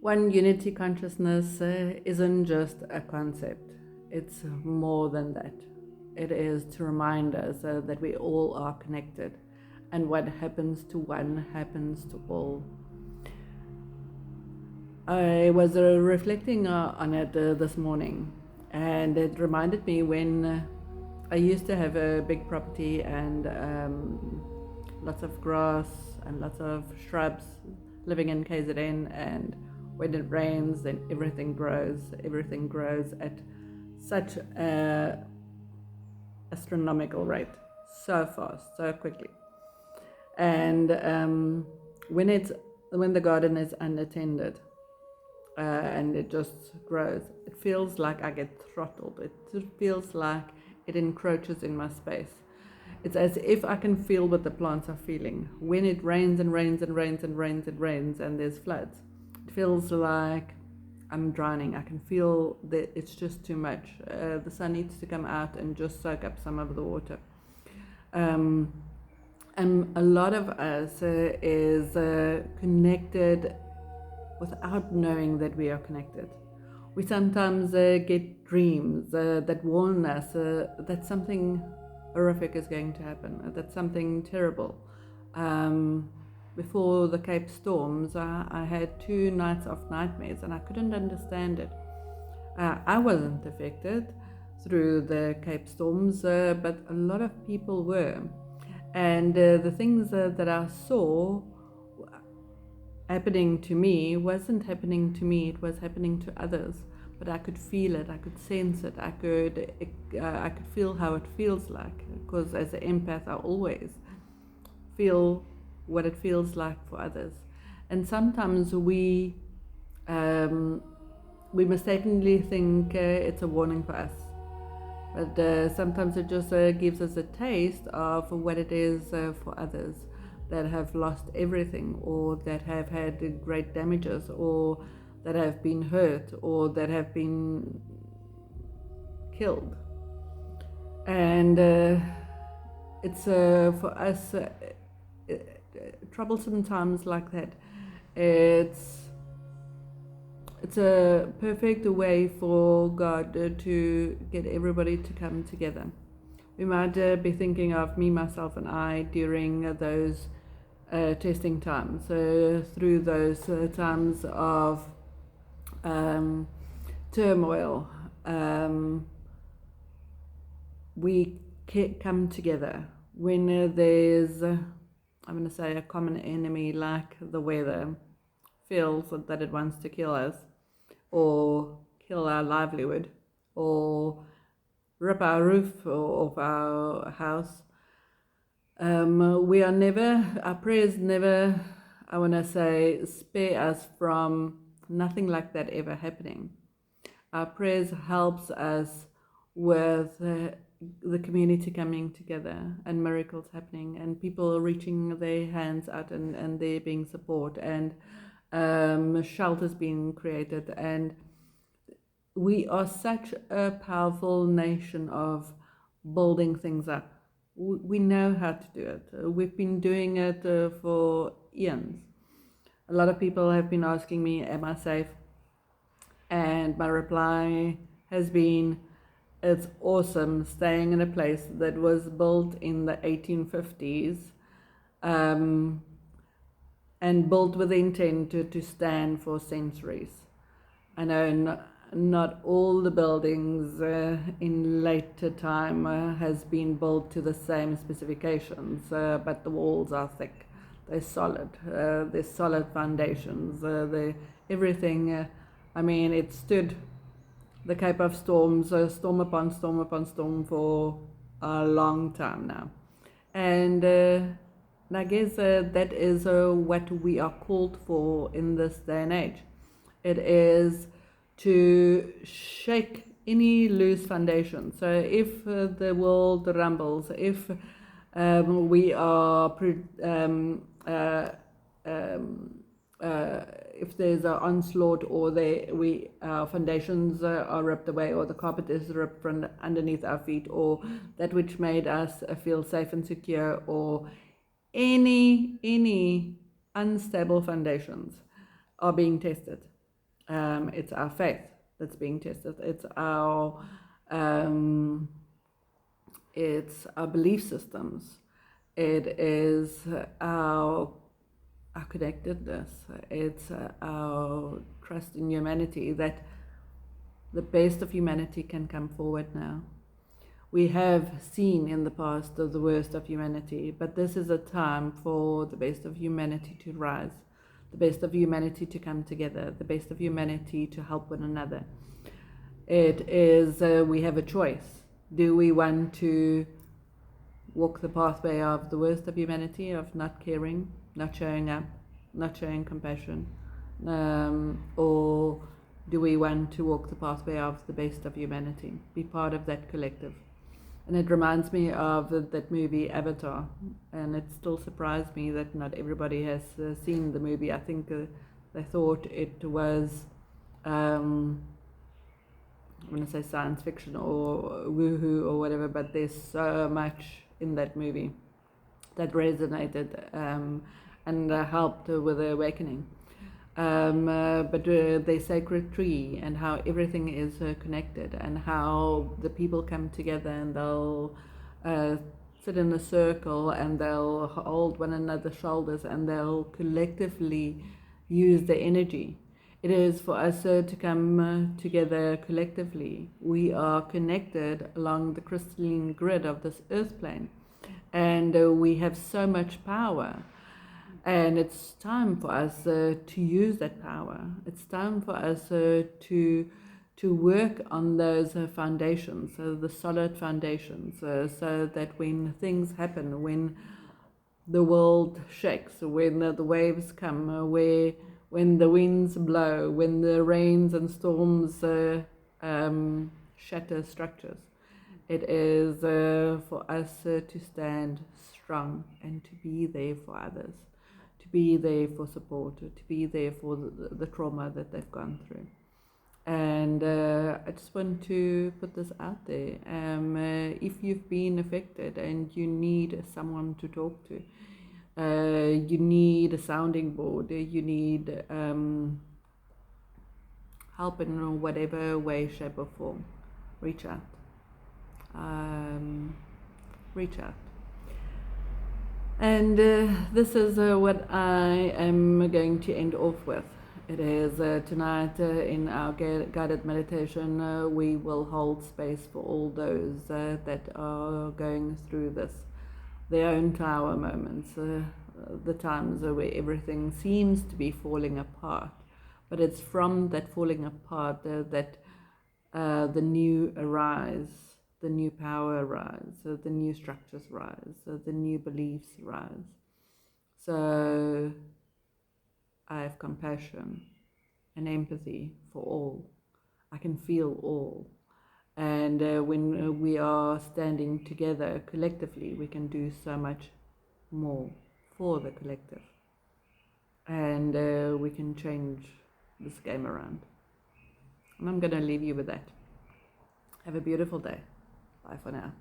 One Unity consciousness isn't just a concept, it's more than that. It is to remind us that we all are connected, and what happens to one happens to all. I was reflecting on it this morning, and it reminded me when I used to have a big property and lots of grass and lots of shrubs living in KZN, and when it rains, then everything grows. Everything grows at such a astronomical rate, so fast, so quickly. And when the garden is unattended, and it just grows, it feels like I get throttled. It feels like it encroaches in my space. It's as if I can feel what the plants are feeling. When it rains and rains and rains and rains and rains and there's floods, it feels like I'm drowning. I can feel that it's just too much. The sun needs to come out and just soak up some of the water. And a lot of us is connected without knowing that we are connected. We sometimes get dreams that warn us that something horrific is going to happen, that something terrible. Before the Cape storms, I had 2 nights of nightmares and I couldn't understand it. I wasn't affected through the Cape storms, but a lot of people were. And the things that I saw happening to me wasn't happening to me, it was happening to others. But I could feel it, I could sense it, I could feel how it feels like, because as an empath I always feel what it feels like for others. And sometimes we mistakenly think it's a warning for us, but sometimes it just gives us a taste of what it is for others that have lost everything, or that have had great damages, or that have been hurt, or that have been killed. And it's for us troublesome times like that. It's a perfect way for God to get everybody to come together. We might be thinking of me, myself, and I during those testing times, through those times of turmoil. We come together when there's, I'm going to say, a common enemy like the weather feels that it wants to kill us, or kill our livelihood, or rip our roof off our house. Our prayers never, I want to say, spare us from nothing like that ever happening. Our prayers helps us with the community coming together and miracles happening and people reaching their hands out and there being support and shelters being created. And we are such a powerful nation of building things up. We know how to do it. We've been doing it for eons. A lot of people have been asking me, am I safe? And my reply has been, it's awesome staying in a place that was built in the 1850s and built with the intent to stand for centuries. I know not all the buildings in later time has been built to the same specifications, but the walls are thick. They're solid. They're solid foundations. Everything. It stood the Cape of Storms, storm upon storm upon storm, for a long time now. And I guess that is what we are called for in this day and age. It is to shake any loose foundation. So if the world rumbles, if we are if there's an onslaught, or our foundations are ripped away, or the carpet is ripped from underneath our feet, or that which made us feel safe and secure, or any unstable foundations are being tested. It's our faith that's being tested. It's our belief systems. It is our connectedness. It's our trust in humanity, that the best of humanity can come forward now. We have seen in the past the worst of humanity, but this is a time for the best of humanity to rise, the best of humanity to come together, the best of humanity to help one another. It is, we have a choice. Do we want to walk the pathway of the worst of humanity, of not caring, not showing up, not showing compassion, or do we want to walk the pathway of the best of humanity, be part of that collective? And it reminds me of that movie Avatar, and it still surprised me that not everybody has seen the movie. I think they thought it was, I'm going to say science fiction or woohoo or whatever, but there's so much in that movie that resonated and helped with the awakening. But the sacred tree, and how everything is connected, and how the people come together and they'll sit in a circle and they'll hold one another's shoulders and they'll collectively use the energy. It is for us to come together collectively. We are connected along the crystalline grid of this earth plane, and we have so much power. And it's time for us to use that power. It's time for us to work on those foundations, the solid foundations, so that when things happen, when the world shakes, when the waves come, when the winds blow, when the rains and storms shatter structures, it is for us to stand strong and to be there for others, to be there for support, to be there for the trauma that they've gone through. And I just want to put this out there. If you've been affected and you need someone to talk to, you need a sounding board, you need help in whatever way, shape or form, reach out. Reach out. And this is what I am going to end off with. It is tonight in our guided meditation, we will hold space for all those that are going through this, their own tower moments, the times where everything seems to be falling apart. But it's from that falling apart that the new arise. The new power rise, the new structures rise, the new beliefs rise. So I have compassion and empathy for all. I can feel all. And when we are standing together collectively, we can do so much more for the collective. And we can change this game around. And I'm going to leave you with that. Have a beautiful day. Bye for now.